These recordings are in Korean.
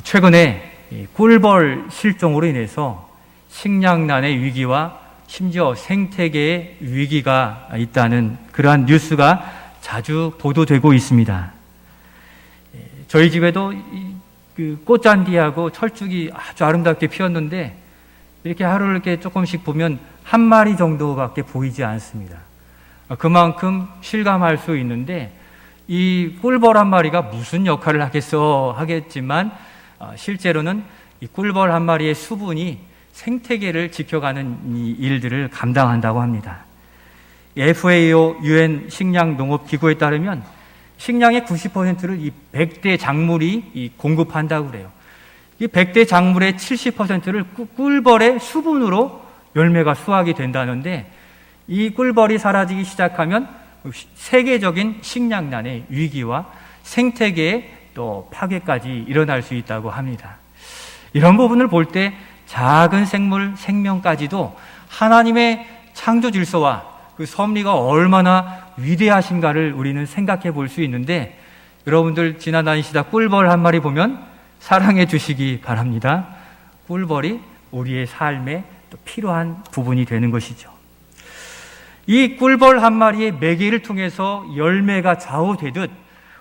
최근에 이 꿀벌 실종으로 인해서 식량난의 위기와 심지어 생태계의 위기가 있다는 그러한 뉴스가 자주 보도되고 있습니다. 저희 집에도 그 꽃잔디하고 철쭉이 아주 아름답게 피었는데 이렇게 하루를 이렇게 조금씩 보면 한 마리 정도밖에 보이지 않습니다. 그만큼 실감할 수 있는데 이 꿀벌 한 마리가 무슨 역할을 하겠지만 실제로는 이 꿀벌 한 마리의 수분이 생태계를 지켜가는 이 일들을 감당한다고 합니다. FAO 유엔 식량농업기구에 따르면 식량의 90%를 이 100대 작물이 공급한다고 그래요. 이 100대 작물의 70%를 꿀벌의 수분으로 열매가 수확이 된다는데 이 꿀벌이 사라지기 시작하면 세계적인 식량난의 위기와 생태계의 또 파괴까지 일어날 수 있다고 합니다. 이런 부분을 볼 때 작은 생물, 생명까지도 하나님의 창조 질서와 그 섭리가 얼마나 위대하신가를 우리는 생각해 볼 수 있는데 여러분들 지나다니시다 꿀벌 한 마리 보면 사랑해 주시기 바랍니다. 꿀벌이 우리의 삶에 또 필요한 부분이 되는 것이죠. 이 꿀벌 한 마리의 매개를 통해서 열매가 좌우되듯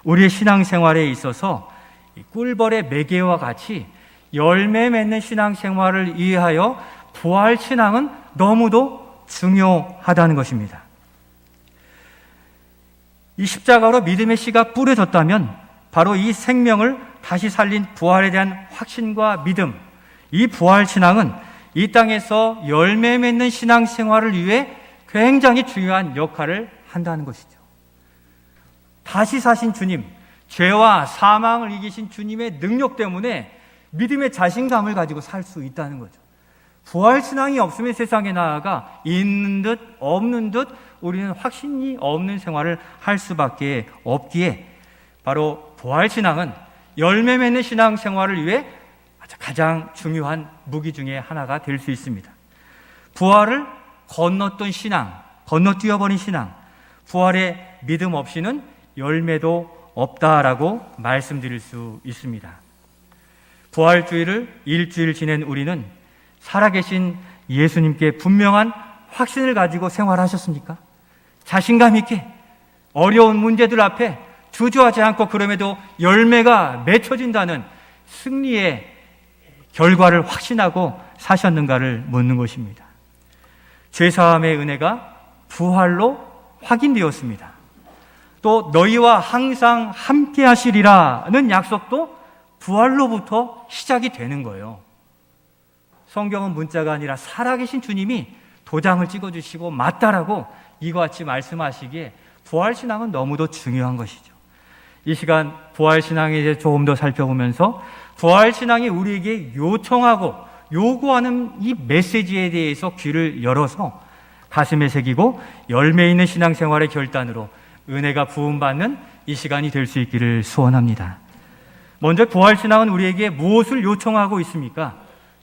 우리의 신앙생활에 있어서 이 꿀벌의 매개와 같이 열매 맺는 신앙생활을 위하여 부활 신앙은 너무도 중요하다는 것입니다. 이 십자가로 믿음의 씨가 뿌려졌다면 바로 이 생명을 다시 살린 부활에 대한 확신과 믿음, 이 부활 신앙은 이 땅에서 열매 맺는 신앙생활을 위해 굉장히 중요한 역할을 한다는 것이죠. 다시 사신 주님, 죄와 사망을 이기신 주님의 능력 때문에 믿음의 자신감을 가지고 살 수 있다는 거죠. 부활 신앙이 없으면 세상에 나아가 있는 듯 없는 듯 우리는 확신이 없는 생활을 할 수밖에 없기에 바로 부활 신앙은 열매 맺는 신앙생활을 위해 가장 중요한 무기 중에 하나가 될 수 있습니다. 부활을 건넜던 신앙, 건너뛰어버린 신앙, 부활의 믿음 없이는 열매도 없다라고 말씀드릴 수 있습니다. 부활주의를 일주일 지낸 우리는 살아계신 예수님께 분명한 확신을 가지고 생활하셨습니까? 자신감 있게 어려운 문제들 앞에 주저하지 않고 그럼에도 열매가 맺혀진다는 승리의 결과를 확신하고 사셨는가를 묻는 것입니다. 죄사함의 은혜가 부활로 확인되었습니다. 또 너희와 항상 함께 하시리라는 약속도 부활로부터 시작이 되는 거예요. 성경은 문자가 아니라 살아계신 주님이 도장을 찍어주시고 맞다라고 이와 같이 말씀하시기에 부활신앙은 너무도 중요한 것이죠. 이 시간 부활신앙에 대해 조금 더 살펴보면서 부활신앙이 우리에게 요청하고 요구하는 이 메시지에 대해서 귀를 열어서 가슴에 새기고 열매 있는 신앙생활의 결단으로 은혜가 부음받는 이 시간이 될 수 있기를 소원합니다. 먼저 부활신앙은 우리에게 무엇을 요청하고 있습니까?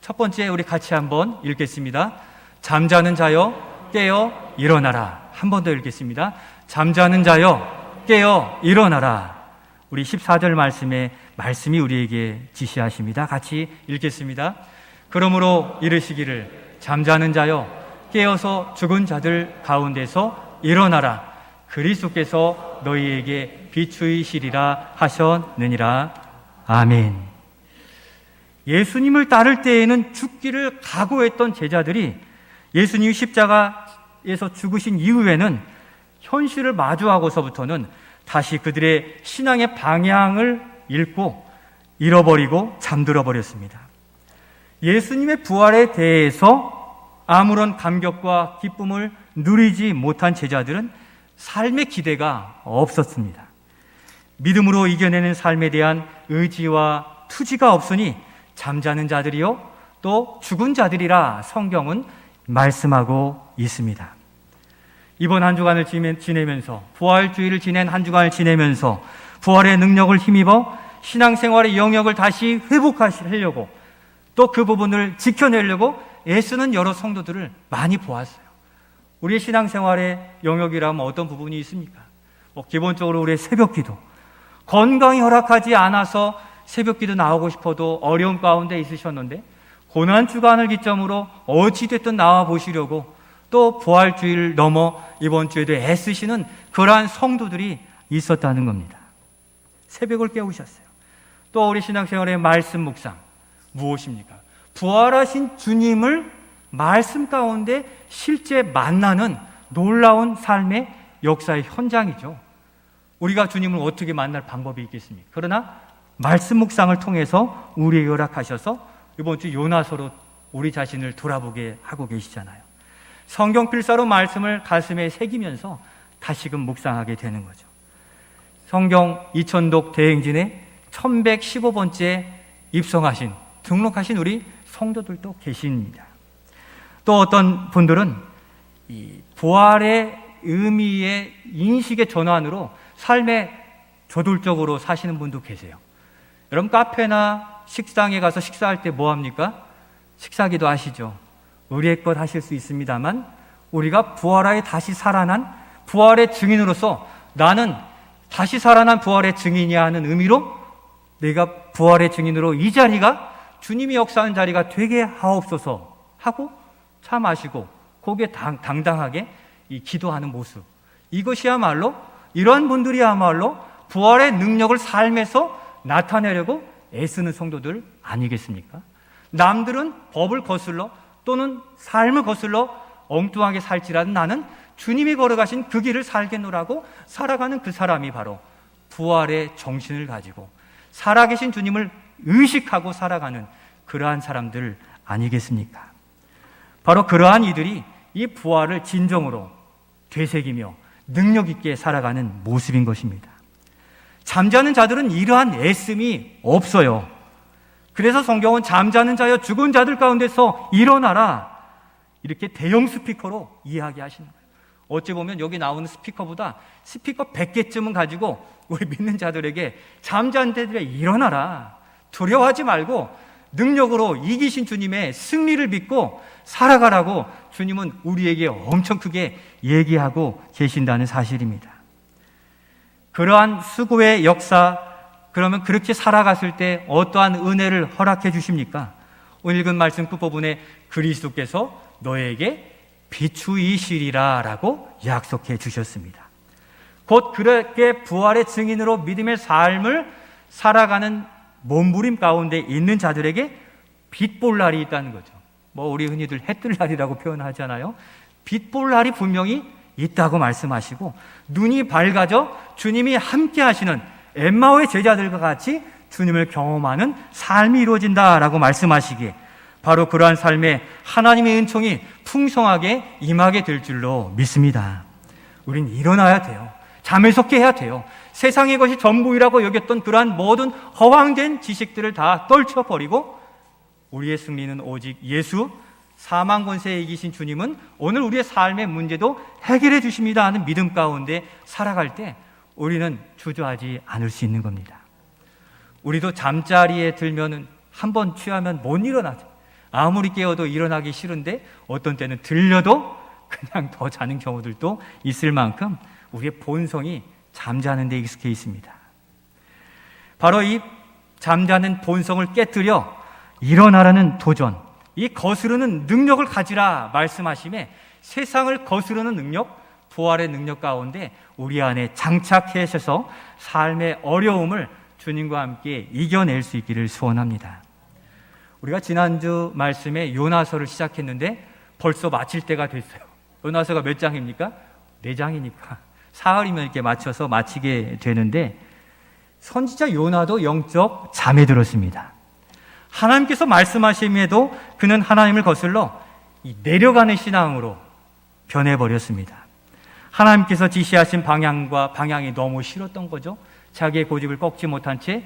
첫 번째 우리 같이 한번 읽겠습니다. 잠자는 자여 깨어 일어나라. 한 번 더 읽겠습니다. 잠자는 자여 깨어 일어나라. 우리 14절 말씀이 우리에게 지시하십니다. 같이 읽겠습니다. 그러므로 이르시기를 잠자는 자여 깨어서 죽은 자들 가운데서 일어나라. 그리스도께서 너희에게 비추이시리라 하셨느니라. 아멘. 예수님을 따를 때에는 죽기를 각오했던 제자들이 예수님이 십자가에서 죽으신 이후에는 현실을 마주하고서부터는 다시 그들의 신앙의 방향을 잃고 잃어버리고 잠들어 버렸습니다. 예수님의 부활에 대해서 아무런 감격과 기쁨을 누리지 못한 제자들은 삶의 기대가 없었습니다. 믿음으로 이겨내는 삶에 대한 의지와 투지가 없으니 잠자는 자들이요 또 죽은 자들이라 성경은 말씀하고 있습니다. 이번 한 주간을 지내면서 부활주의를 지낸 한 주간을 지내면서 부활의 능력을 힘입어 신앙생활의 영역을 다시 회복하려고 또 그 부분을 지켜내려고 애쓰는 여러 성도들을 많이 보았어요. 우리의 신앙생활의 영역이라면 어떤 부분이 있습니까? 기본적으로 우리의 새벽기도, 건강이 허락하지 않아서 새벽기도 나오고 싶어도 어려운 가운데 있으셨는데 고난 주간을 기점으로 어찌됐든 나와 보시려고 또 부활주의를 넘어 이번 주에도 애쓰시는 그러한 성도들이 있었다는 겁니다. 새벽을 깨우셨어요. 또 우리 신앙생활의 말씀 묵상 무엇입니까? 부활하신 주님을 말씀 가운데 실제 만나는 놀라운 삶의 역사의 현장이죠. 우리가 주님을 어떻게 만날 방법이 있겠습니까? 그러나 말씀 묵상을 통해서 우리에게 허락하셔서 이번 주 요나서로 우리 자신을 돌아보게 하고 계시잖아요. 성경 필사로 말씀을 가슴에 새기면서 다시금 묵상하게 되는 거죠. 성경 이천독 대행진에 1115번째 입성하신, 등록하신 우리 성도들도 계십니다. 또 어떤 분들은 이 부활의 의미의 인식의 전환으로 삶에 저돌적으로 사시는 분도 계세요. 여러분 카페나 식당에 가서 식사할 때 뭐 합니까? 식사기도 하시죠. 의례껏 하실 수 있습니다만 우리가 부활하에 다시 살아난 부활의 증인으로서 나는 다시 살아난 부활의 증인이야 하는 의미로 내가 부활의 증인으로 이 자리가 주님이 역사하는 자리가 되게 하옵소서 하고 차 마시고 거기에 당당하게 이 기도하는 모습, 이것이야말로 이러한 분들이야말로 부활의 능력을 삶에서 나타내려고 애쓰는 성도들 아니겠습니까? 남들은 법을 거슬러 또는 삶을 거슬러 엉뚱하게 살지라도 나는 주님이 걸어가신 그 길을 살겠노라고 살아가는 그 사람이 바로 부활의 정신을 가지고 살아계신 주님을 의식하고 살아가는 그러한 사람들 아니겠습니까? 바로 그러한 이들이 이 부활을 진정으로 되새기며 능력 있게 살아가는 모습인 것입니다. 잠자는 자들은 이러한 애씀이 없어요. 그래서 성경은 잠자는 자여 죽은 자들 가운데서 일어나라 이렇게 대형 스피커로 이야기하시는 거예요. 어찌 보면 여기 나오는 스피커보다 스피커 100개쯤은 가지고 우리 믿는 자들에게 잠자는 자들에 일어나라, 두려워하지 말고 능력으로 이기신 주님의 승리를 믿고 살아가라고 주님은 우리에게 엄청 크게 얘기하고 계신다는 사실입니다. 그러한 수고의 역사, 그러면 그렇게 살아갔을 때 어떠한 은혜를 허락해 주십니까? 오늘 읽은 말씀 끝부분에 그리스도께서 너에게 비추이시리라 라고 약속해 주셨습니다. 곧 그렇게 부활의 증인으로 믿음의 삶을 살아가는 몸부림 가운데 있는 자들에게 빛 볼 날이 있다는 거죠. 뭐 우리 흔히들 해 뜰 날이라고 표현하잖아요. 빛 볼 날이 분명히 있다고 말씀하시고 눈이 밝아져 주님이 함께 하시는 엠마오의 제자들과 같이 주님을 경험하는 삶이 이루어진다라고 말씀하시기에 바로 그러한 삶에 하나님의 은총이 풍성하게 임하게 될 줄로 믿습니다. 우린 일어나야 돼요. 잠에서 깨야 돼요. 세상의 것이 전부이라고 여겼던 그러한 모든 허황된 지식들을 다 떨쳐버리고 우리의 승리는 오직 예수, 사망 권세에 이기신 주님은 오늘 우리의 삶의 문제도 해결해 주십니다 하는 믿음 가운데 살아갈 때 우리는 주저하지 않을 수 있는 겁니다. 우리도 잠자리에 들면은 한번 취하면 못 일어나죠. 아무리 깨워도 일어나기 싫은데 어떤 때는 들려도 그냥 더 자는 경우들도 있을 만큼 우리의 본성이 잠자는 데 익숙해 있습니다. 바로 이 잠자는 본성을 깨뜨려 일어나라는 도전, 이 거스르는 능력을 가지라 말씀하심에 세상을 거스르는 능력, 부활의 능력 가운데 우리 안에 장착해 하셔서 삶의 어려움을 주님과 함께 이겨낼 수 있기를 소원합니다. 우리가 지난주 말씀에 요나서를 시작했는데 벌써 마칠 때가 됐어요. 요나서가 몇 장입니까? 4장이니까 사흘이면 이렇게 맞춰서 마치게 되는데 선지자 요나도 영적 잠에 들었습니다. 하나님께서 말씀하심에도 그는 하나님을 거슬러 내려가는 신앙으로 변해버렸습니다. 하나님께서 지시하신 방향이 너무 싫었던 거죠. 자기의 고집을 꺾지 못한 채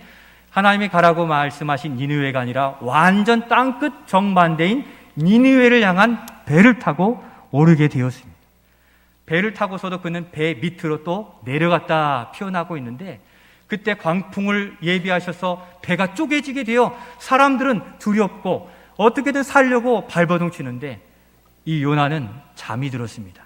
하나님이 가라고 말씀하신 니느웨가 아니라 완전 땅끝 정반대인 니느웨를 향한 배를 타고 오르게 되었습니다. 배를 타고서도 그는 배 밑으로 또 내려갔다 표현하고 있는데 그때 광풍을 예비하셔서 배가 쪼개지게 되어 사람들은 두렵고 어떻게든 살려고 발버둥 치는데 이 요나는 잠이 들었습니다.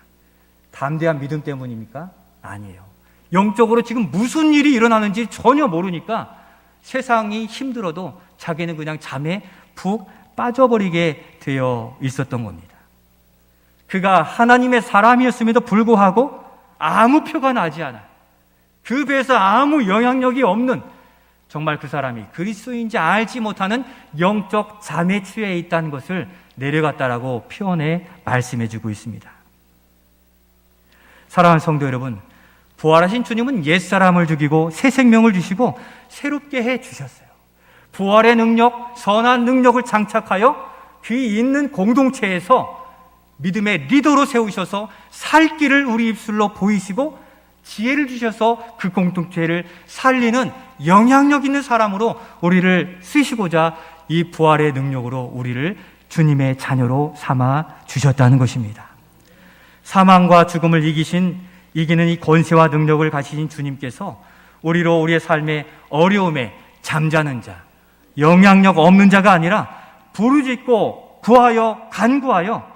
담대한 믿음 때문입니까? 아니에요. 영적으로 지금 무슨 일이 일어나는지 전혀 모르니까 세상이 힘들어도 자기는 그냥 잠에 푹 빠져버리게 되어 있었던 겁니다. 그가 하나님의 사람이었음에도 불구하고 아무 표가 나지 않아요. 그 배에서 아무 영향력이 없는, 정말 그 사람이 그리스도인지 알지 못하는 영적 잠에 취해 있다는 것을 내려갔다라고 표현해 말씀해 주고 있습니다. 사랑하는 성도 여러분, 부활하신 주님은 옛사람을 죽이고 새 생명을 주시고 새롭게 해 주셨어요. 부활의 능력, 선한 능력을 장착하여 그 있는 공동체에서 믿음의 리더로 세우셔서 살 길을 우리 입술로 보이시고 지혜를 주셔서 그 공동체를 살리는 영향력 있는 사람으로 우리를 쓰시고자 이 부활의 능력으로 우리를 주님의 자녀로 삼아 주셨다는 것입니다. 사망과 죽음을 이기는 이 권세와 능력을 가지신 주님께서 우리로 우리의 삶의 어려움에 잠자는 자, 영향력 없는 자가 아니라 부르짖고 구하여 간구하여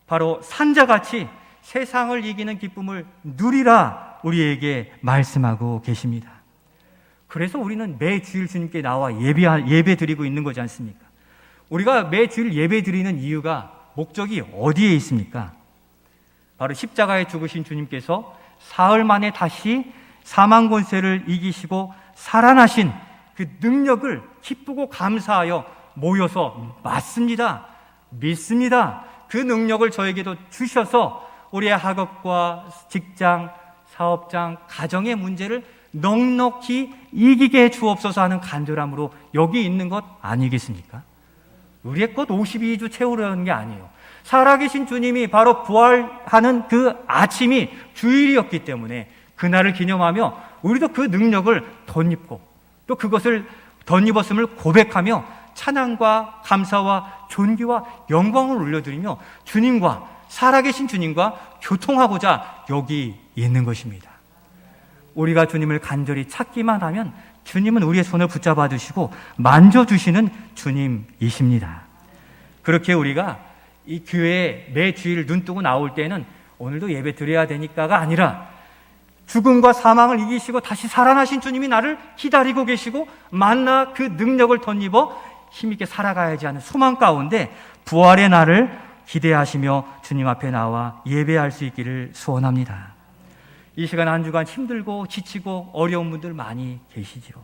바로 산자같이 세상을 이기는 기쁨을 누리라 우리에게 말씀하고 계십니다. 그래서 우리는 매 주일 주님께 나와 예배 드리고 있는 거지 않습니까? 우리가 매 주일 예배 드리는 이유가, 목적이 어디에 있습니까? 바로 십자가에 죽으신 주님께서 사흘 만에 다시 사망 권세를 이기시고 살아나신 그 능력을 기쁘고 감사하여 모여서 맞습니다, 믿습니다, 그 능력을 저에게도 주셔서 우리의 학업과 직장, 사업장, 가정의 문제를 넉넉히 이기게 해 주옵소서 하는 간절함으로 여기 있는 것 아니겠습니까? 우리의 것 52주 채우려는 게 아니에요. 살아계신 주님이 바로 부활하는 그 아침이 주일이었기 때문에 그날을 기념하며 우리도 그 능력을 덧입고 또 그것을 덧입었음을 고백하며 찬양과 감사와 존귀와 영광을 올려드리며 주님과, 살아계신 주님과 교통하고자 여기 있는 것입니다. 우리가 주님을 간절히 찾기만 하면 주님은 우리의 손을 붙잡아 주시고 만져주시는 주님이십니다. 그렇게 우리가 이 교회에 매 주일 눈 뜨고 나올 때는 오늘도 예배 드려야 되니까가 아니라 죽음과 사망을 이기시고 다시 살아나신 주님이 나를 기다리고 계시고 만나 그 능력을 덧입어 힘있게 살아가야지 하는 소망 가운데 부활의 날을 기대하시며 주님 앞에 나와 예배할 수 있기를 소원합니다. 이 시간 한 주간 힘들고 지치고 어려운 분들 많이 계시지요.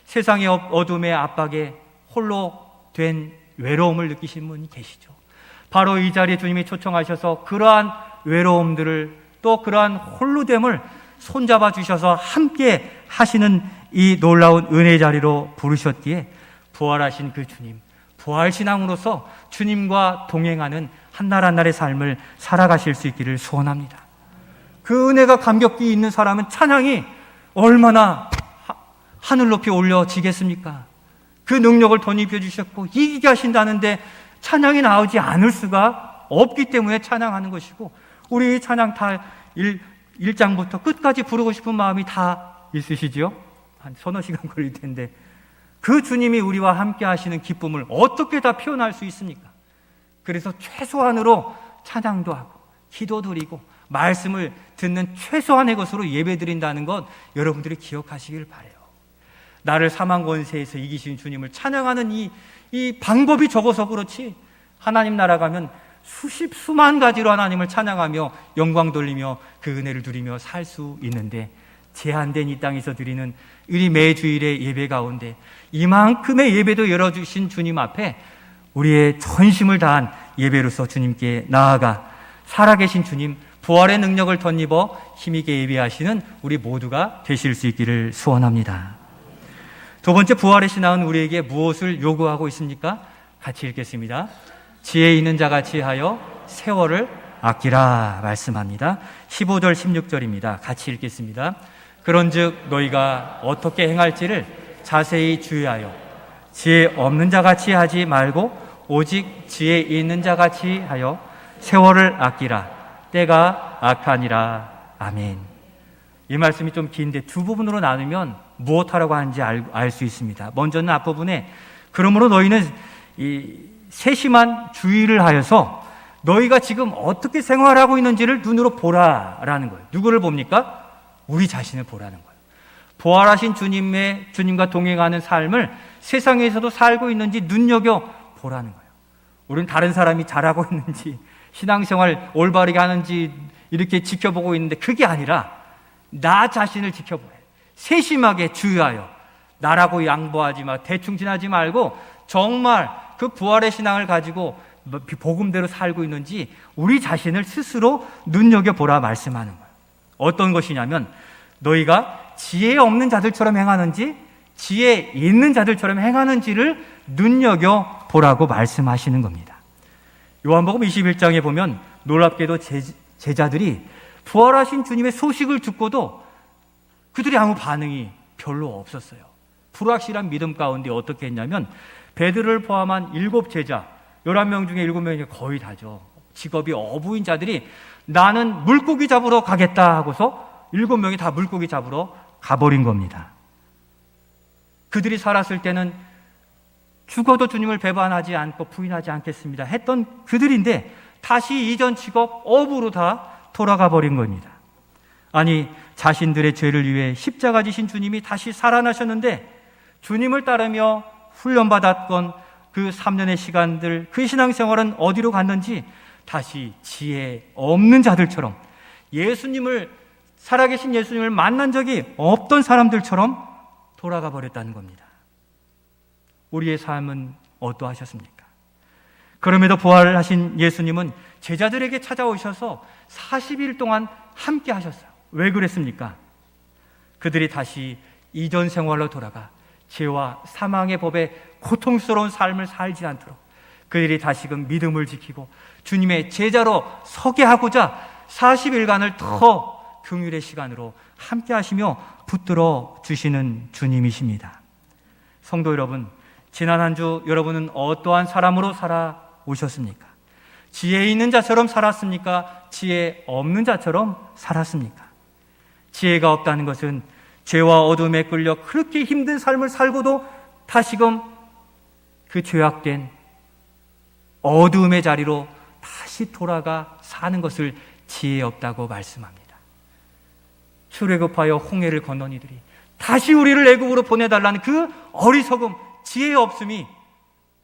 세상의 어둠의 압박에 홀로 된 외로움을 느끼신 분이 계시죠. 바로 이 자리에 주님이 초청하셔서 그러한 외로움들을, 또 그러한 홀로됨을 손잡아 주셔서 함께 하시는 이 놀라운 은혜 자리로 부르셨기에 부활하신 그 주님, 부활신앙으로서 주님과 동행하는 한날 한날의 삶을 살아가실 수 있기를 소원합니다. 그 은혜가 감격히 있는 사람은 찬양이 얼마나 하늘 높이 올려지겠습니까? 그 능력을 덧입혀 주셨고 이기게 하신다는데 찬양이 나오지 않을 수가 없기 때문에 찬양하는 것이고, 우리 찬양 다 1장부터 끝까지 부르고 싶은 마음이 다 있으시지요? 한 서너 시간 걸릴 텐데 그 주님이 우리와 함께 하시는 기쁨을 어떻게 다 표현할 수 있습니까? 그래서 최소한으로 찬양도 하고 기도 드리고 말씀을 듣는 최소한의 것으로 예배 드린다는 것 여러분들이 기억하시길 바라요. 나를 사망 권세에서 이기신 주님을 찬양하는 이 방법이 적어서 그렇지, 하나님 나라 가면 수만 가지로 하나님을 찬양하며 영광 돌리며 그 은혜를 누리며 살 수 있는데, 제한된 이 땅에서 드리는 우리 매주일의 예배 가운데 이만큼의 예배도 열어주신 주님 앞에 우리의 전심을 다한 예배로서 주님께 나아가 살아계신 주님, 부활의 능력을 덧입어 힘있게 예배하시는 우리 모두가 되실 수 있기를 소원합니다. 두 번째, 부활의 신앙은 우리에게 무엇을 요구하고 있습니까? 같이 읽겠습니다. 지혜 있는 자같이 하여 세월을 아끼라 말씀합니다. 15절 16절입니다. 같이 읽겠습니다. 그런즉 너희가 어떻게 행할지를 자세히 주의하여 지혜 없는 자같이 하지 말고 오직 지혜 있는 자같이 하여 세월을 아끼라. 때가 악하니라. 아멘. 이 말씀이 좀 긴데 두 부분으로 나누면 무엇하라고 하는지 알 수 있습니다. 먼저는 앞부분에 그러므로 너희는 이 세심한 주의를 하여서 너희가 지금 어떻게 생활하고 있는지를 눈으로 보라라는 거예요. 누구를 봅니까? 우리 자신을 보라는 거예요. 부활하신 주님과 동행하는 삶을 세상에서도 살고 있는지 눈여겨보라는 거예요. 우리는 다른 사람이 잘하고 있는지, 신앙생활 올바르게 하는지 이렇게 지켜보고 있는데, 그게 아니라 나 자신을 지켜보래. 세심하게 주의하여 나라고 양보하지 마, 대충 지나지 말고 정말 그 부활의 신앙을 가지고 복음대로 살고 있는지 우리 자신을 스스로 눈여겨보라 말씀하는 거예요. 어떤 것이냐면, 너희가 지혜 없는 자들처럼 행하는지 지혜 있는 자들처럼 행하는지를 눈여겨보라고 말씀하시는 겁니다. 요한복음 21장에 보면 놀랍게도 제자들이 부활하신 주님의 소식을 듣고도 그들이 아무 반응이 별로 없었어요. 불확실한 믿음 가운데 어떻게 했냐면, 베드로를 포함한 7제자, 11명 중에 7명이 거의 다죠. 직업이 어부인 자들이 나는 물고기 잡으러 가겠다 하고서 7명이 다 물고기 잡으러 가버린 겁니다. 그들이 살았을 때는 죽어도 주님을 배반하지 않고 부인하지 않겠습니다 했던 그들인데, 다시 이전 직업 어부로 다 돌아가 버린 겁니다. 아니, 자신들의 죄를 위해 십자가 지신 주님이 다시 살아나셨는데, 주님을 따르며 훈련받았건 그 3년의 시간들, 그 신앙생활은 어디로 갔는지 다시 지혜 없는 자들처럼, 살아계신 예수님을 만난 적이 없던 사람들처럼 돌아가 버렸다는 겁니다. 우리의 삶은 어떠하셨습니까? 그럼에도 부활하신 예수님은 제자들에게 찾아오셔서 40일 동안 함께 하셨어요. 왜 그랬습니까? 그들이 다시 이전 생활로 돌아가 죄와 사망의 법에 고통스러운 삶을 살지 않도록 그들이 다시금 믿음을 지키고 주님의 제자로 서게 하고자 40일간을 더 긍휼의 시간으로 함께 하시며 붙들어 주시는 주님이십니다. 성도 여러분, 지난 한 주 여러분은 어떠한 사람으로 살아오셨습니까? 지혜 있는 자처럼 살았습니까? 지혜 없는 자처럼 살았습니까? 지혜가 없다는 것은 죄와 어둠에 끌려 그렇게 힘든 삶을 살고도 다시금 그 죄악된 어두움의 자리로 다시 돌아가 사는 것을 지혜 없다고 말씀합니다. 출애굽하여 홍해를 건넌 이들이 다시 우리를 애굽으로 보내달라는 그 어리석음, 지혜 없음이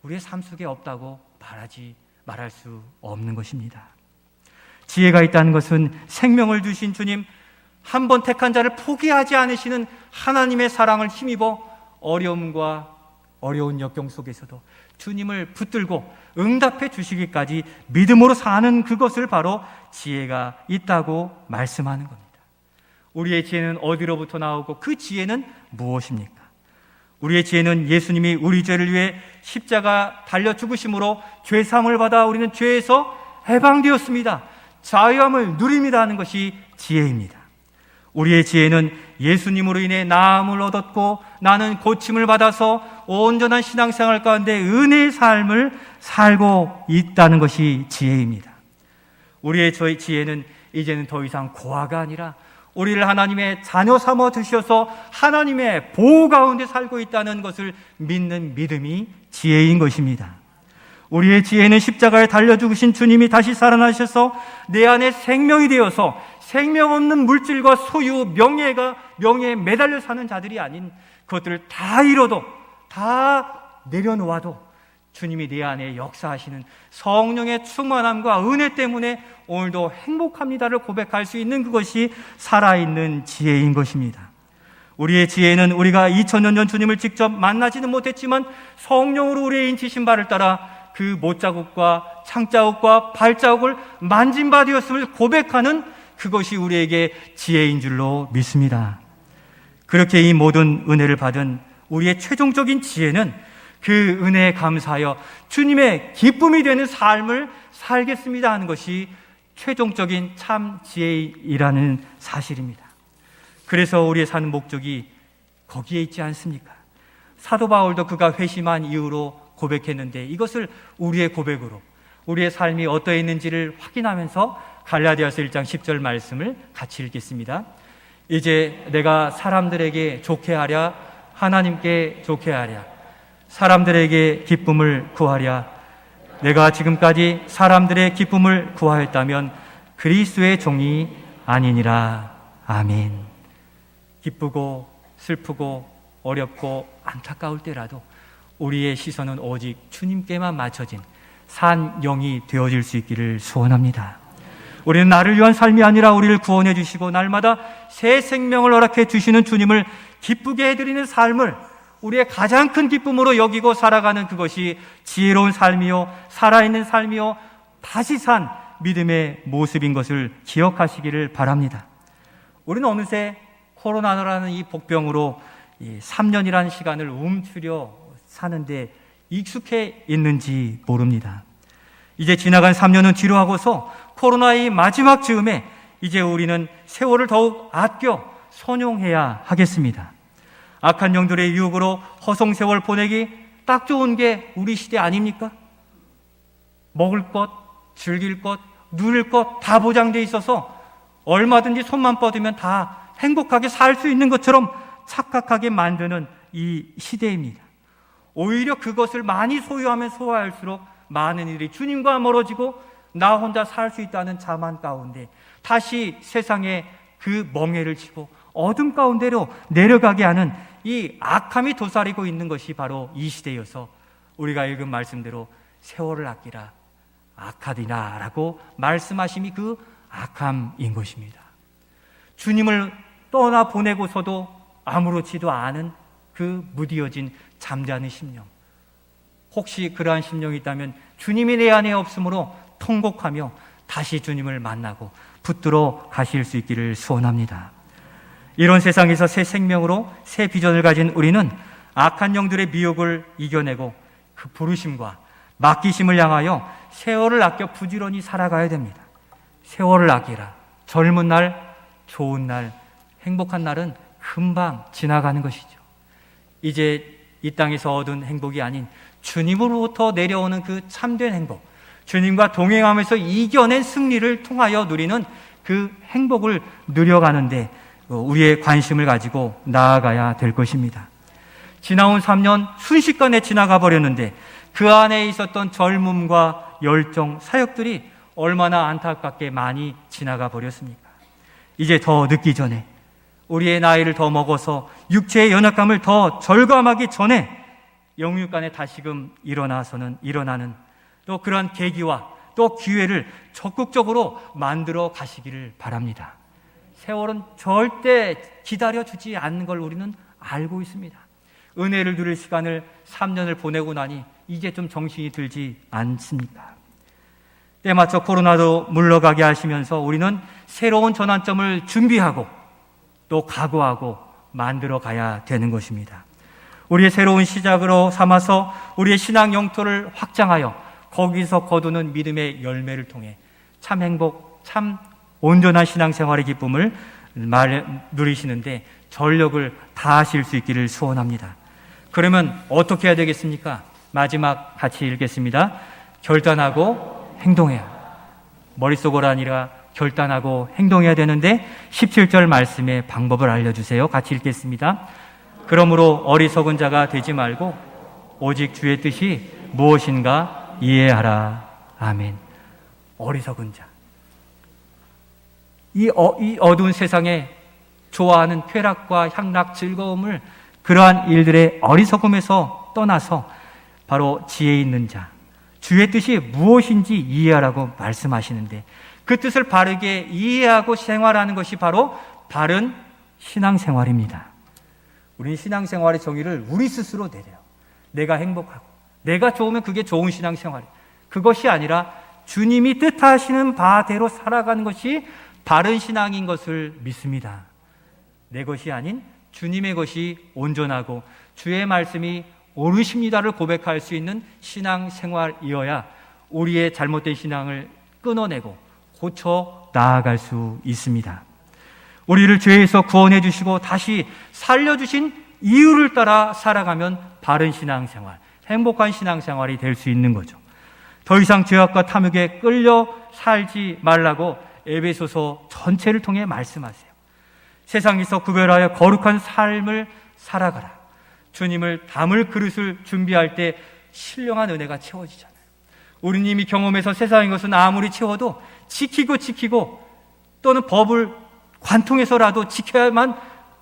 우리의 삶 속에 없다고 말할 수 없는 것입니다. 지혜가 있다는 것은 생명을 주신 주님, 한 번 택한 자를 포기하지 않으시는 하나님의 사랑을 힘입어 어려운 역경 속에서도 주님을 붙들고 응답해 주시기까지 믿음으로 사는 그것을 바로 지혜가 있다고 말씀하는 겁니다. 우리의 지혜는 어디로부터 나오고 그 지혜는 무엇입니까? 우리의 지혜는 예수님이 우리 죄를 위해 십자가 달려 죽으심으로 죄사함을 받아 우리는 죄에서 해방되었습니다. 자유함을 누립니다 하는 것이 지혜입니다. 우리의 지혜는 예수님으로 인해 나음을 얻었고 나는 고침을 받아서 온전한 신앙생활 가운데 은혜의 삶을 살고 있다는 것이 지혜입니다. 우리의 지혜는 이제는 더 이상 고아가 아니라 우리를 하나님의 자녀 삼아 주셔서 하나님의 보호 가운데 살고 있다는 것을 믿는 믿음이 지혜인 것입니다. 우리의 지혜는 십자가에 달려 죽으신 주님이 다시 살아나셔서 내 안에 생명이 되어서 생명 없는 물질과 소유, 명예에 매달려 사는 자들이 아닌 그것들을 다 잃어도 다 내려놓아도 주님이 내 안에 역사하시는 성령의 충만함과 은혜 때문에 오늘도 행복합니다를 고백할 수 있는 그것이 살아있는 지혜인 것입니다. 우리의 지혜는 우리가 2000년 전 주님을 직접 만나지는 못했지만 성령으로 우리의 인치신 바를 따라 그 못자국과 창자국과 발자국을 만진 바 되었음을 고백하는 그것이 우리에게 지혜인 줄로 믿습니다. 그렇게 이 모든 은혜를 받은 우리의 최종적인 지혜는 그 은혜에 감사하여 주님의 기쁨이 되는 삶을 살겠습니다 하는 것이 최종적인 참 지혜이라는 사실입니다. 그래서 우리의 사는 목적이 거기에 있지 않습니까? 사도 바울도 그가 회심한 이유로 고백했는데 이것을 우리의 고백으로 우리의 삶이 어떠했는지를 확인하면서 갈라디아서 1장 10절 말씀을 같이 읽겠습니다. 이제 내가 사람들에게 좋게 하랴 하나님께 좋게 하랴 사람들에게 기쁨을 구하랴 내가 지금까지 사람들의 기쁨을 구하였다면 그리스도의 종이 아니니라. 아멘. 기쁘고 슬프고 어렵고 안타까울 때라도 우리의 시선은 오직 주님께만 맞춰진 산 영이 되어질 수 있기를 소원합니다. 우리는 나를 위한 삶이 아니라 우리를 구원해 주시고 날마다 새 생명을 허락해 주시는 주님을 기쁘게 해드리는 삶을 우리의 가장 큰 기쁨으로 여기고 살아가는 그것이 지혜로운 삶이요, 살아있는 삶이요, 다시 산 믿음의 모습인 것을 기억하시기를 바랍니다. 우리는 어느새 코로나라는 이 복병으로 3년이라는 시간을 움츠려 사는데 익숙해 있는지 모릅니다. 이제 지나간 3년은 뒤로 하고서 코로나의 마지막 즈음에 이제 우리는 세월을 더욱 아껴 선용해야 하겠습니다. 악한 영들의 유혹으로 허송세월 보내기 딱 좋은 게 우리 시대 아닙니까? 먹을 것, 즐길 것, 누릴 것 다 보장돼 있어서 얼마든지 손만 뻗으면 다 행복하게 살 수 있는 것처럼 착각하게 만드는 이 시대입니다. 오히려 그것을 많이 소유하면 소화할수록 많은 일이 주님과 멀어지고 나 혼자 살 수 있다는 자만 가운데 다시 세상에 그 멍해를 치고 어둠 가운데로 내려가게 하는 이 악함이 도사리고 있는 것이 바로 이 시대여서 우리가 읽은 말씀대로 세월을 아끼라 악하디나라고 말씀하심이 그 악함인 것입니다. 주님을 떠나 보내고서도 아무렇지도 않은 그 무디어진 잠자는 심령, 혹시 그러한 심령이 있다면 주님이 내 안에 없으므로 통곡하며 다시 주님을 만나고 붙들어 가실 수 있기를 소원합니다. 이런 세상에서 새 생명으로 새 비전을 가진 우리는 악한 영들의 미혹을 이겨내고 그 부르심과 맡기심을 향하여 세월을 아껴 부지런히 살아가야 됩니다. 세월을 아끼라. 젊은 날, 좋은 날, 행복한 날은 금방 지나가는 것이죠. 이제 이 땅에서 얻은 행복이 아닌 주님으로부터 내려오는 그 참된 행복, 주님과 동행하면서 이겨낸 승리를 통하여 누리는 그 행복을 누려가는데 우리의 관심을 가지고 나아가야 될 것입니다. 지나온 3년 순식간에 지나가 버렸는데 그 안에 있었던 젊음과 열정, 사역들이 얼마나 안타깝게 많이 지나가 버렸습니까? 이제 더 늦기 전에, 우리의 나이를 더 먹어서 육체의 연약감을 더 절감하기 전에 영육간에 다시금 일어나는 또 그러한 계기와 또 기회를 적극적으로 만들어 가시기를 바랍니다. 세월은 절대 기다려주지 않는 걸 우리는 알고 있습니다. 은혜를 누릴 시간을 3년을 보내고 나니 이제 좀 정신이 들지 않습니까? 때맞춰 코로나도 물러가게 하시면서 우리는 새로운 전환점을 준비하고 또 각오하고 만들어 가야 되는 것입니다. 우리의 새로운 시작으로 삼아서 우리의 신앙 영토를 확장하여 거기서 거두는 믿음의 열매를 통해 참 행복, 참 온전한 신앙생활의 기쁨을 누리시는데 전력을 다하실 수 있기를 소원합니다. 그러면 어떻게 해야 되겠습니까? 마지막 같이 읽겠습니다. 결단하고 행동해야. 머릿속으로 아니라 결단하고 행동해야 되는데 17절 말씀의 방법을 알려주세요. 같이 읽겠습니다. 그러므로 어리석은 자가 되지 말고 오직 주의 뜻이 무엇인가 이해하라. 아멘. 어리석은 자. 이 어두운 세상에 좋아하는 쾌락과 향락, 즐거움을 그러한 일들의 어리석음에서 떠나서 바로 지혜 있는 자, 주의 뜻이 무엇인지 이해하라고 말씀하시는데 그 뜻을 바르게 이해하고 생활하는 것이 바로 바른 신앙생활입니다. 우리는 신앙생활의 정의를 우리 스스로 내려요. 내가 행복하고 내가 좋으면 그게 좋은 신앙생활이에요. 그것이 아니라 주님이 뜻하시는 바대로 살아가는 것이 바른 신앙인 것을 믿습니다. 내 것이 아닌 주님의 것이 온전하고 주의 말씀이 옳으십니다를 고백할 수 있는 신앙생활이어야 우리의 잘못된 신앙을 끊어내고 고쳐 나아갈 수 있습니다. 우리를 죄에서 구원해 주시고 다시 살려주신 이유를 따라 살아가면 바른 신앙생활, 행복한 신앙생활이 될 수 있는 거죠. 더 이상 죄악과 탐욕에 끌려 살지 말라고 에베소서 전체를 통해 말씀하세요. 세상에서 구별하여 거룩한 삶을 살아가라. 주님을 담을 그릇을 준비할 때 신령한 은혜가 채워지잖아요. 우리는 이미 경험해서 세상의 것은 아무리 채워도 지키고 또는 법을 관통해서라도 지켜야만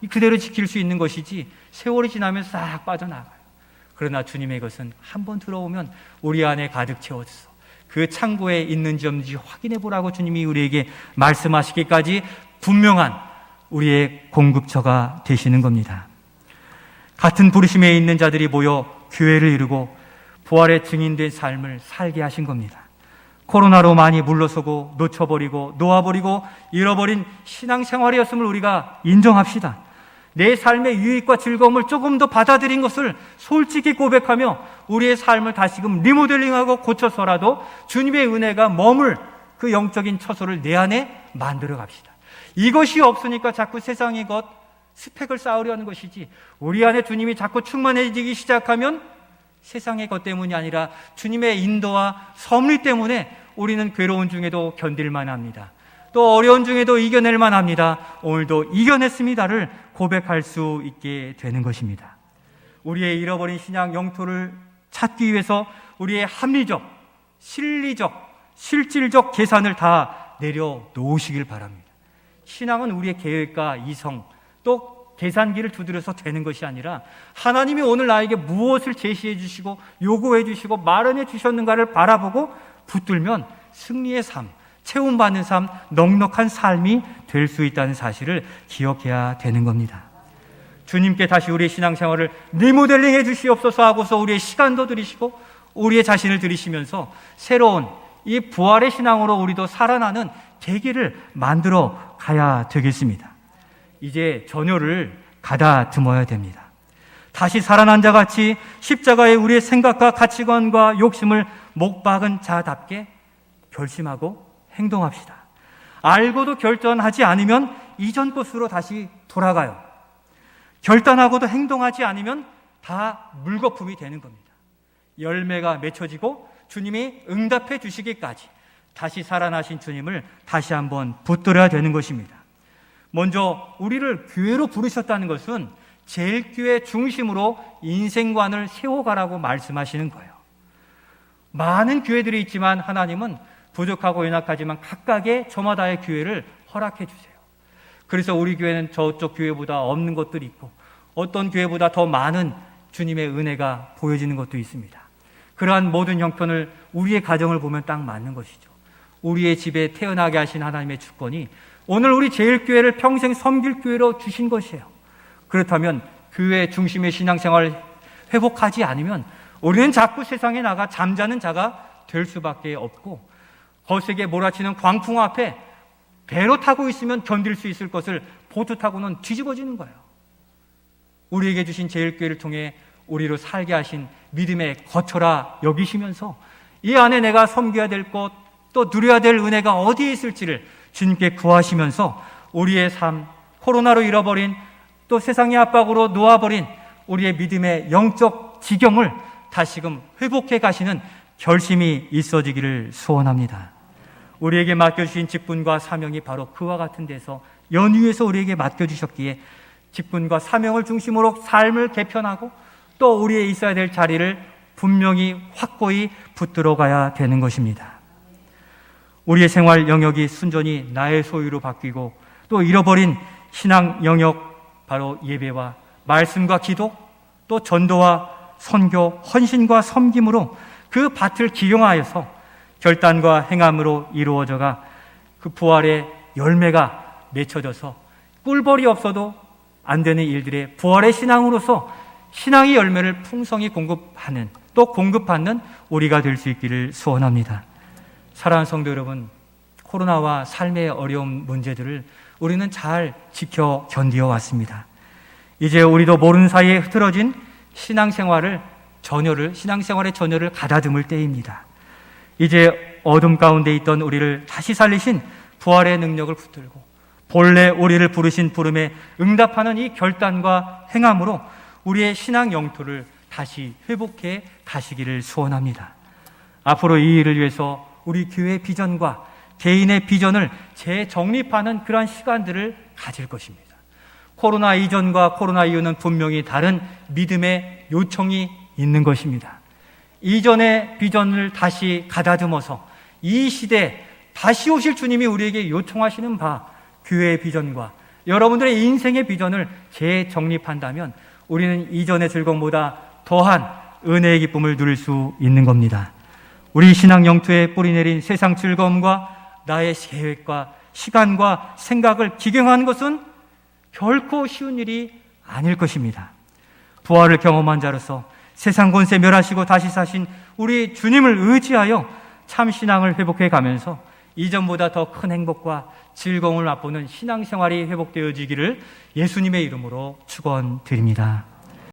그대로 지킬 수 있는 것이지 세월이 지나면 싹 빠져나가요. 그러나 주님의 것은 한번 들어오면 우리 안에 가득 채워져서 그 창고에 있는지 없는지 확인해 보라고 주님이 우리에게 말씀하시기까지 분명한 우리의 공급처가 되시는 겁니다. 같은 부르심에 있는 자들이 모여 교회를 이루고 부활의 증인된 삶을 살게 하신 겁니다. 코로나로 많이 물러서고 놓쳐버리고 놓아버리고 잃어버린 신앙생활이었음을 우리가 인정합시다. 내 삶의 유익과 즐거움을 조금 더 받아들인 것을 솔직히 고백하며 우리의 삶을 다시금 리모델링하고 고쳐서라도 주님의 은혜가 머물 그 영적인 처소를 내 안에 만들어 갑시다. 이것이 없으니까 자꾸 세상의 것, 스펙을 쌓으려 하는 것이지, 우리 안에 주님이 자꾸 충만해지기 시작하면 세상의 것 때문이 아니라 주님의 인도와 섭리 때문에 우리는 괴로운 중에도 견딜만 합니다. 또 어려운 중에도 이겨낼만 합니다. 오늘도 이겨냈습니다를 고백할 수 있게 되는 것입니다. 우리의 잃어버린 신앙 영토를 찾기 위해서 우리의 합리적, 실리적, 실질적 계산을 다 내려놓으시길 바랍니다. 신앙은 우리의 계획과 이성, 또 계산기를 두드려서 되는 것이 아니라 하나님이 오늘 나에게 무엇을 제시해 주시고 요구해 주시고 마련해 주셨는가를 바라보고 붙들면 승리의 삶, 채움받는 삶, 넉넉한 삶이 될 수 있다는 사실을 기억해야 되는 겁니다. 주님께 다시 우리의 신앙생활을 리모델링해 주시옵소서 하고서 우리의 시간도 드리시고 우리의 자신을 드리시면서 새로운 이 부활의 신앙으로 우리도 살아나는 계기를 만들어 가야 되겠습니다. 이제 전열을 가다듬어야 됩니다. 다시 살아난 자같이 십자가에 우리의 생각과 가치관과 욕심을 못 박은 자답게 결심하고 행동합시다. 알고도 결단하지 않으면 이전 곳으로 다시 돌아가요. 결단하고도 행동하지 않으면 다 물거품이 되는 겁니다. 열매가 맺혀지고 주님이 응답해 주시기까지 다시 살아나신 주님을 다시 한번 붙들어야 되는 것입니다. 먼저 우리를 교회로 부르셨다는 것은 제일교회 중심으로 인생관을 세워가라고 말씀하시는 거예요. 많은 교회들이 있지만 하나님은 부족하고 연약하지만 각각의 저마다의 교회를 허락해 주세요. 그래서 우리 교회는 저쪽 교회보다 없는 것들이 있고 어떤 교회보다 더 많은 주님의 은혜가 보여지는 것도 있습니다. 그러한 모든 형편을 우리의 가정을 보면 딱 맞는 것이죠. 우리의 집에 태어나게 하신 하나님의 주권이 오늘 우리 제일교회를 평생 섬길 교회로 주신 것이에요. 그렇다면 교회 중심의 신앙생활을 회복하지 않으면 우리는 자꾸 세상에 나가 잠자는 자가 될 수밖에 없고 거세게 몰아치는 광풍 앞에 배로 타고 있으면 견딜 수 있을 것을 보트 타고는 뒤집어지는 거예요. 우리에게 주신 제일교회를 통해 우리로 살게 하신 믿음의 거처라 여기시면서 이 안에 내가 섬겨야 될 것, 또 누려야 될 은혜가 어디에 있을지를 주님께 구하시면서 우리의 삶, 코로나로 잃어버린 또 세상의 압박으로 놓아버린 우리의 믿음의 영적 지경을 다시금 회복해 가시는 결심이 있어지기를 소원합니다. 우리에게 맡겨주신 직분과 사명이 바로 그와 같은 데서 연유해서 우리에게 맡겨주셨기에 직분과 사명을 중심으로 삶을 개편하고 또 우리의 있어야 될 자리를 분명히 확고히 붙들어 가야 되는 것입니다. 우리의 생활 영역이 순전히 나의 소유로 바뀌고 또 잃어버린 신앙 영역, 바로 예배와 말씀과 기도, 또 전도와 선교, 헌신과 섬김으로 그 밭을 기용하여서 결단과 행함으로 이루어져가 그 부활의 열매가 맺혀져서 꿀벌이 없어도 안 되는 일들의 부활의 신앙으로서 신앙의 열매를 풍성히 공급하는, 또 공급받는 우리가 될 수 있기를 소원합니다. 사랑하는 성도 여러분, 코로나와 삶의 어려운 문제들을 우리는 잘 지켜 견디어 왔습니다. 이제 우리도 모르는 사이에 흐트러진 신앙생활의 전열을 가다듬을 때입니다. 이제 어둠 가운데 있던 우리를 다시 살리신 부활의 능력을 붙들고 본래 우리를 부르신 부름에 응답하는 이 결단과 행함으로 우리의 신앙 영토를 다시 회복해 가시기를 소원합니다. 앞으로 이 일을 위해서 우리 교회의 비전과 개인의 비전을 재정립하는 그러한 시간들을 가질 것입니다. 코로나 이전과 코로나 이후는 분명히 다른 믿음의 요청이 있는 것입니다. 이전의 비전을 다시 가다듬어서 이 시대에 다시 오실 주님이 우리에게 요청하시는 바 교회의 비전과 여러분들의 인생의 비전을 재정립한다면 우리는 이전의 즐거움보다 더한 은혜의 기쁨을 누릴 수 있는 겁니다. 우리 신앙 영토에 뿌리내린 세상 즐거움과 나의 계획과 시간과 생각을 기경하는 것은 결코 쉬운 일이 아닐 것입니다. 부활을 경험한 자로서 세상 권세 멸하시고 다시 사신 우리 주님을 의지하여 참 신앙을 회복해 가면서 이전보다 더 큰 행복과 즐거움을 맛보는 신앙생활이 회복되어지기를 예수님의 이름으로 축원드립니다.